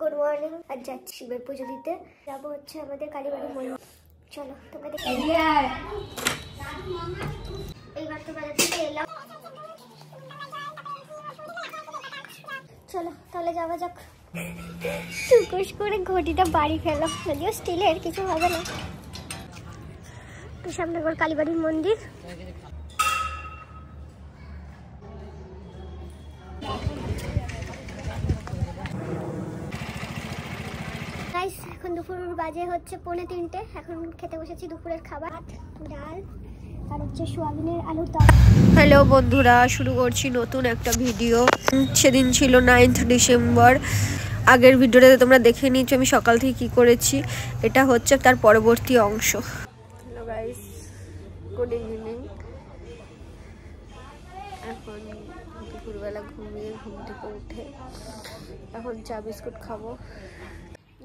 Good morning. আজ যাচ্ছি শিবের পুজো দিতে। যাবো হচ্ছে আমাদের কালীবাড়ি মন্দির। চলো তোমরা দেখে। এইবার তো বাজার থেকে এলাম, চলো তাহলে যাওয়া যাক। টুকুস করে ঘটিটা বাড়ি ফেলো, যদিও স্টিলের, কিছু হবে না। সামনে ঘর কালীবাড়ির মন্দির। এখন দুপুর বাজে হচ্ছে 2:45। এখন খেতে বসেছি দুপুরের খাবার, ডাল আর হচ্ছে সোয়াবিনের আলুর তরকারি। হ্যালো বন্ধুরা, শুরু করছি নতুন একটা ভিডিও। সেদিন ছিল 9th ডিসেম্বর। আগের ভিডিওতে তোমরা দেখে নিয়েছো আমি সকাল থেকে কি করেছি। এটা হচ্ছে তার পরবর্তী অংশ। Hello guys, good evening. এখন দুপুরবেলা ঘুমিয়ে ঘুম থেকে উঠে এখন চা বিস্কুট খাবো।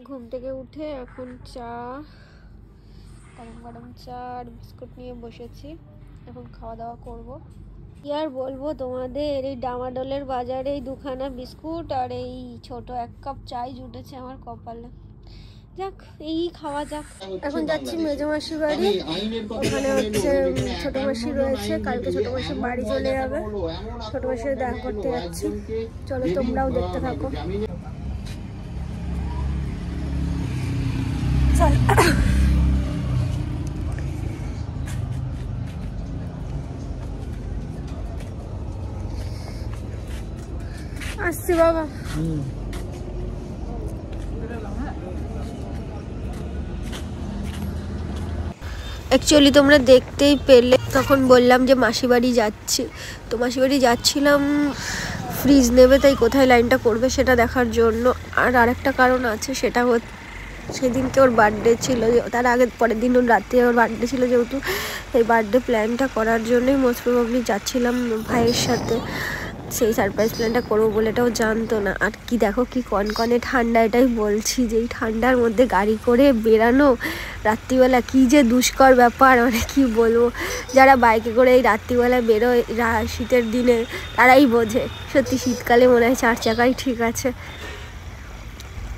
ঘুম থেকে উঠে এখন চা, গরম গরম চা আর বিস্কুট নিয়ে বসেছি। এখন খাওয়া দাওয়া করবো। কি আর বলবো তোমাদের, এই ডামাডোলের বাজারে এই দুখানা বিস্কুট আর এই ছোট 1 কাপ চাই জুটেছে আমার কপালে। যাক, এই খাওয়া যাক। এখন যাচ্ছি মেজো মাসি বাড়ি। ওখানে হচ্ছে ছোট মাসি রয়েছে, কালকে ছোট মাসি বাড়ি চলে যাবে। ছোট মাসির দেখা করতে যাচ্ছি। চলো তোমরাও দেখতে থাকো। চল আসছি বাবা। অ্যাকচুয়ালি তোমরা দেখতেই পেলে, তখন বললাম যে মাসি বাড়ি যাচ্ছি। তো মাসি বাড়ি যাচ্ছিলাম ফ্রিজ নেবে, তাই কোথায় লাইনটা করবে সেটা দেখার জন্য। আর আরেকটা কারণ আছে, সেটা হচ্ছে সেদিনকে ওর বার্থডে ছিল, তার আগে পরের দিন ওর রাতে ওর বার্থডে ছিল, যেহেতু এই বার্থডে প্ল্যানটা করার জন্যই মোস্ট প্রবাবলি যাচ্ছিলাম ভাইয়ের সাথে। সেই সারপ্রাইজ প্ল্যানটা করবো বলে এটাও জানতো না। আর কি দেখো কি কনকনে ঠান্ডা, এটাই বলছি যে এই ঠান্ডার মধ্যে গাড়ি করে বেরানো রাত্রিবেলা কি যে দুষ্কর ব্যাপার, মানে কি বলবো। যারা বাইকে করে এই রাত্রিবেলা বেরোয় শীতের দিনে তারাই বোঝে। সত্যি শীতকালে মনে হয় 4 চাকাই ঠিক আছে।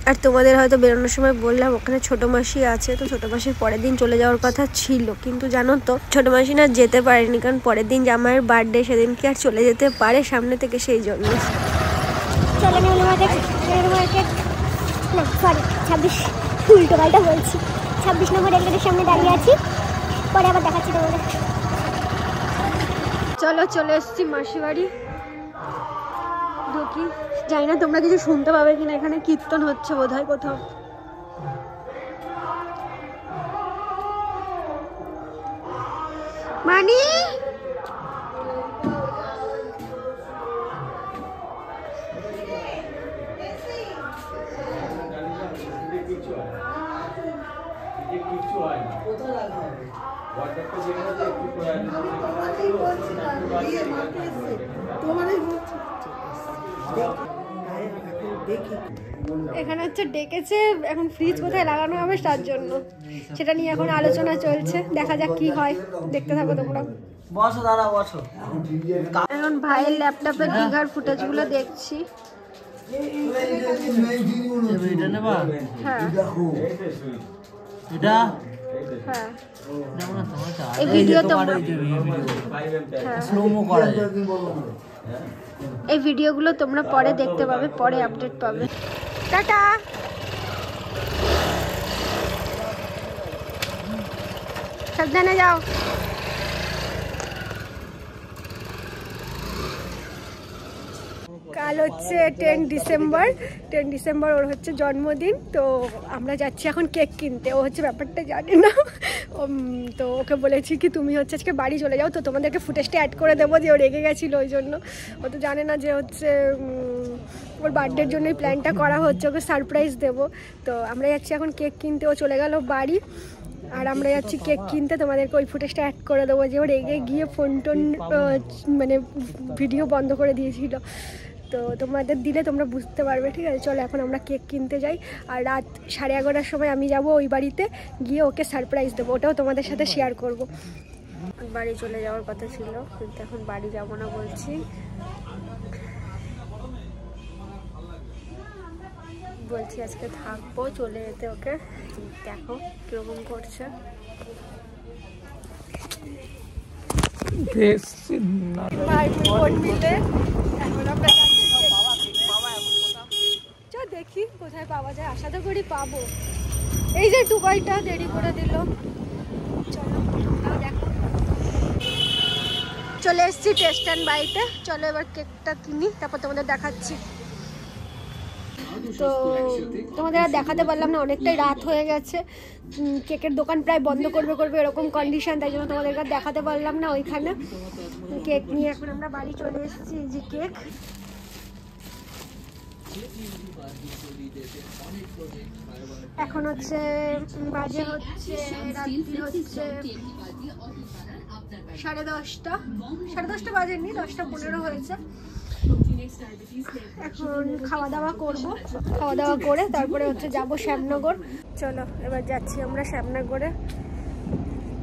আর তোমাদের হয়তো বেরোনোর সময় বললাম ওখানে ছোটো মাসি আছে, তো ছোটো মাসির পরের দিন চলে যাওয়ার কথা ছিল, কিন্তু জানো তো ছোটো মাসি না যেতে পারেনি, কারণ পরের দিন জামাইয়ের বার্থডে, সেদিন কি আর চলে যেতে পারে সামনে থেকে, সেই জন্য। চলো নেহরু মার্কেট, না সরি 26, উল্টো পাল্টা বলছি। 26 নম্বর রেলগেটের সামনে দাঁড়িয়ে আছি, পরে আবার দেখাচ্ছি তোমাদের। চলো চলে এসেছি মাসি বাড়ি। ঢুকি, জানি না তোমরা কিছু শুনতে পাবে কিনা, এখানে কীর্তন হচ্ছে বোধহয় কোথাও। মানি এখানে হচ্ছে ডেকেছে, এখন ফ্রিজ কোথায় লাগানো হবে তার জন্য, সেটা নিয়ে এখন আলোচনা চলছে। দেখা যাক কি হয়, দেখতে থাকো তোমরা। এখন ভাইয়ের ল্যাপটপে দীঘার ফুটেজগুলো দেখছি। হ্যাঁ হ্যাঁ, এই ভিডিও তোমরা, এই ভিডিওগুলো তোমরা পরে দেখতে পাবে, পরে আপডেট পাবে। টাটা। সাবধানে যাও। কাল হচ্ছে 10 ডিসেম্বর, ওর হচ্ছে জন্মদিন। তো আমরা যাচ্ছি এখন কেক কিনতে। ও হচ্ছে ব্যাপারটা জানে না, তো ওকে বলেছি কি তুমি হচ্ছে আজকে বাড়ি চলে যাও, তো তোমাদেরকে ফুটেজটা অ্যাড করে দেবো যে ও রেগে গেছিলো ওই জন্য। ও তো জানে না যে হচ্ছে ওর বার্থডের জন্যই প্ল্যানটা করা হচ্ছে, ওকে সারপ্রাইজ দেবো। তো আমরা যাচ্ছি এখন কেক কিনতে। ও চলে গেল বাড়ি, আর আমরা যাচ্ছি কেক কিনতে। তোমাদেরকে ওই ফুটেজটা অ্যাড করে দেবো যে ও রেগে গিয়ে ফোন মানে ভিডিও বন্ধ করে দিয়েছিল। তো তোমাদের দিলে তোমরা বুঝতে পারবে, ঠিক আছে? চলো এখন আমরা কেক কিনতে যাই। আর রাত 11:30 সময় আমি যাব ওই বাড়িতে, গিয়ে ওকে সারপ্রাইজ দেবো, ওটাও তোমাদের সাথে শেয়ার করব। বাড়ি চলে যাওয়ার কথা ছিল, কিন্তু এখন বাড়ি যাব না বলছি। বলছি আজকে থাকবো, চলে যেতে ওকে। দেখো কিরকম করছে। দেখি কোথায় পাওয়া যায়, আশা তো করি পাবো। এই যে টুবাইটা দেরি করে দিল। চলো দেখো, চলে এসেছি টেস্ট অ্যান্ড বাইটে। চলো এবার কেকটা কিনি, তারপর তোমাদের দেখাচ্ছি। তো তোমাদের আর দেখাতে পারলাম না, অনেকটাই রাত হয়ে গেছে। কেকের দোকান প্রায় বন্ধ করবে এরকম কন্ডিশন, তাই জন্য তোমাদেরকে দেখাতে পারলাম না ওইখানে। কেক নিয়ে এখন আমরা বাড়ি চলে এসেছি। যে কেক এখন হচ্ছে বাজে হচ্ছে রাত্রি হচ্ছে 10:30 বাজেনি, 10:15 হয়েছে। এখন খাওয়া দাওয়া করব, খাওয়া দাওয়া করে তারপরে হচ্ছে যাবো শ্যামনগর। চলো এবার যাচ্ছি আমরা শ্যামনগরে।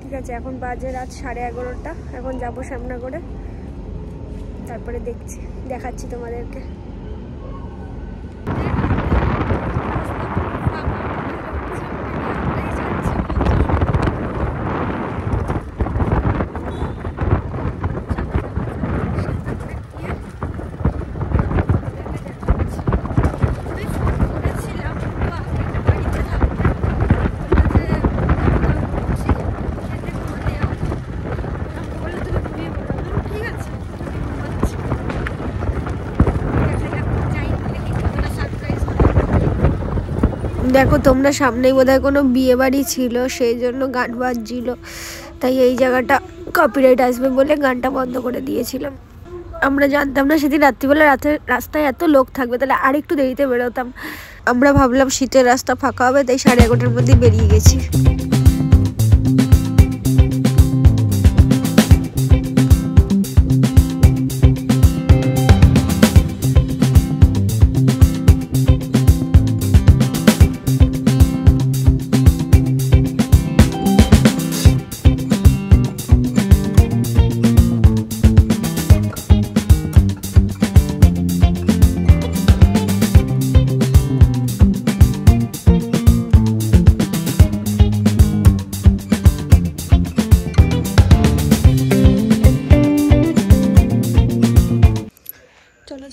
ঠিক আছে, এখন বাজে রাত 11:30। এখন যাবো শ্যামনগরে, তারপরে দেখাচ্ছি তোমাদেরকে। দেখো তোমরা, সামনেই বোধহয় কোনো বিয়ে বাড়ি ছিল, সেই জন্য গান বাজছিল, তাই এই জায়গাটা কপিরাইট আসবে বলে গানটা বন্ধ করে দিয়েছিলাম। আমরা জানতাম না সেদিন রাত্রিবেলা রাস্তায় এত লোক থাকবে, তাহলে আর একটু দেরিতে বেরোতাম। আমরা ভাবলাম শীতের রাস্তা ফাঁকা হবে, তাই 11:30টার মধ্যেই বেরিয়ে গেছি।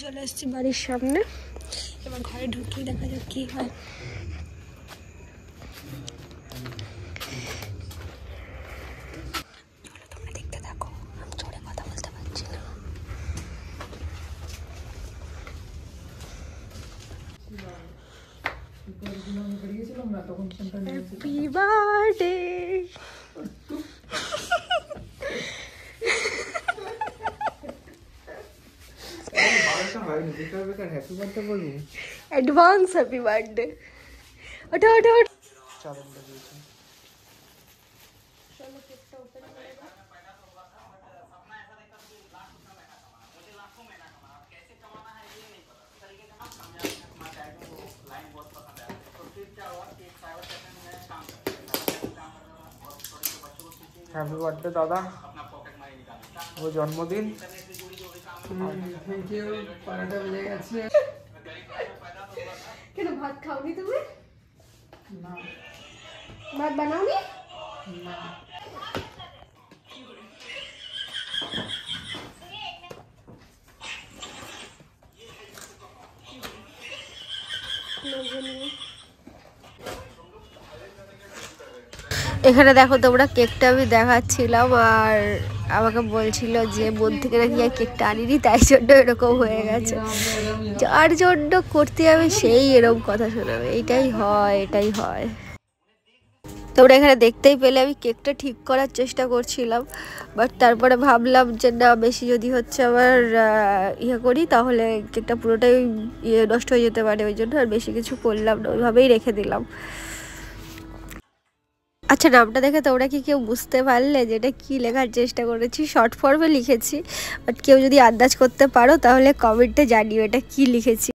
চলে এসেছি বাড়ির সামনে, এবার ঘরে ঢুকি, দেখা যাক কি হয়। তোমরা দেখতে থাকো, আমি জোরে কথা বলতে পারছি না। Happy birthday. Advance happy birthday. ওঠো ওঠো ওঠো। হ্যাপি বার্থডে দাদা, ও জন্মদিন। Thank you. 12টা বেজে গেছে। কেন ভাত খাওনি তুমি? না। ভাত বানাওনি? না। এখানে দেখো তোমরা, কেকটা আমি দেখাচ্ছিলাম আর আমাকে বলছিল যে বোন থেকে নাকি আর কেকটা আনিনি, তাই জন্য এরকম হয়ে গেছে। যার জন্য করতে যাবে সেই এরকম কথা শোনাবে, এটাই হয়। তোমরা এখানে দেখতেই পেলে আমি কেকটা ঠিক করার চেষ্টা করছিলাম, বাট তারপরে ভাবলাম যে না, বেশি যদি হচ্ছে আবার করি তাহলে কেকটা পুরোটাই নষ্ট হয়ে যেতে পারে, ওই জন্য আর বেশি কিছু করলাম না, ওইভাবেই রেখে দিলাম। আচ্ছা, নামটা দেখে তোমরা কি কেউ বুঝতে পারলে যে এটা কী লেখার চেষ্টা করেছি? শর্ট ফর্মে লিখেছি, বাট কেউ যদি আন্দাজ করতে পারো তাহলে কমেন্টে জানিও এটা কী লিখেছি।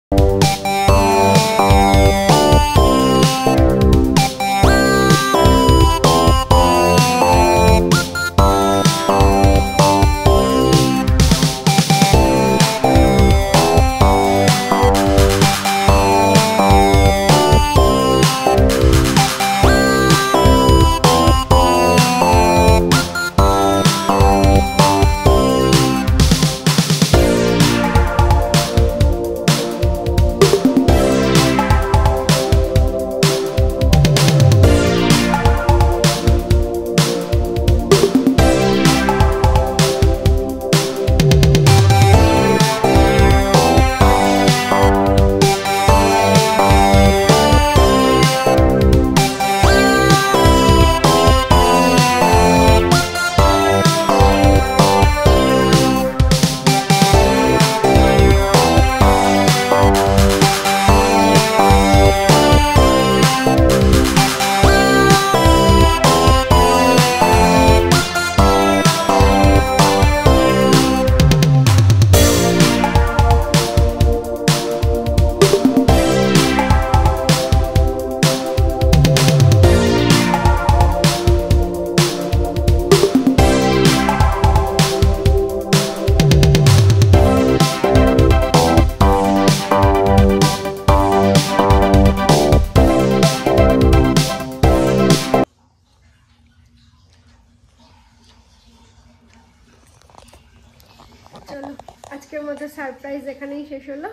গাইজ এখানেই শেষ হলো।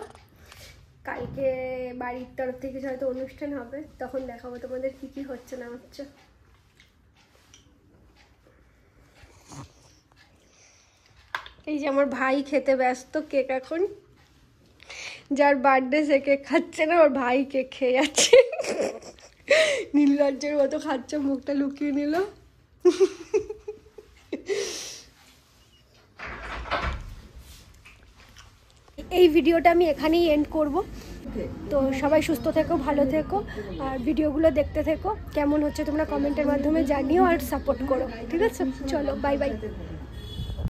কালকে বাড়ির তরফ থেকে হয়তো অনুষ্ঠান হবে, তখন দেখাবো তোমাদের কি কি হচ্ছে না হচ্ছে। এই যে আমার ভাই খেতে ব্যস্ত কেক, এখন যার বার্থডে সে কেক খাচ্ছে না, ওর ভাই কেক খেয়ে যাচ্ছে। নীলরাজ্যের মতো খাচ্ছে, মুখটা লুকিয়ে নিল। এই ভিডিওটা আমি এখানেই এন্ড করব। তো সবাই সুস্থ থেকো, ভালো থেকো, আর ভিডিওগুলো দেখতে থেকো। কেমন হচ্ছে তোমরা কমেন্টের মাধ্যমে জানিও আর সাপোর্ট করো, ঠিক আছে? চলো, বাই বাই।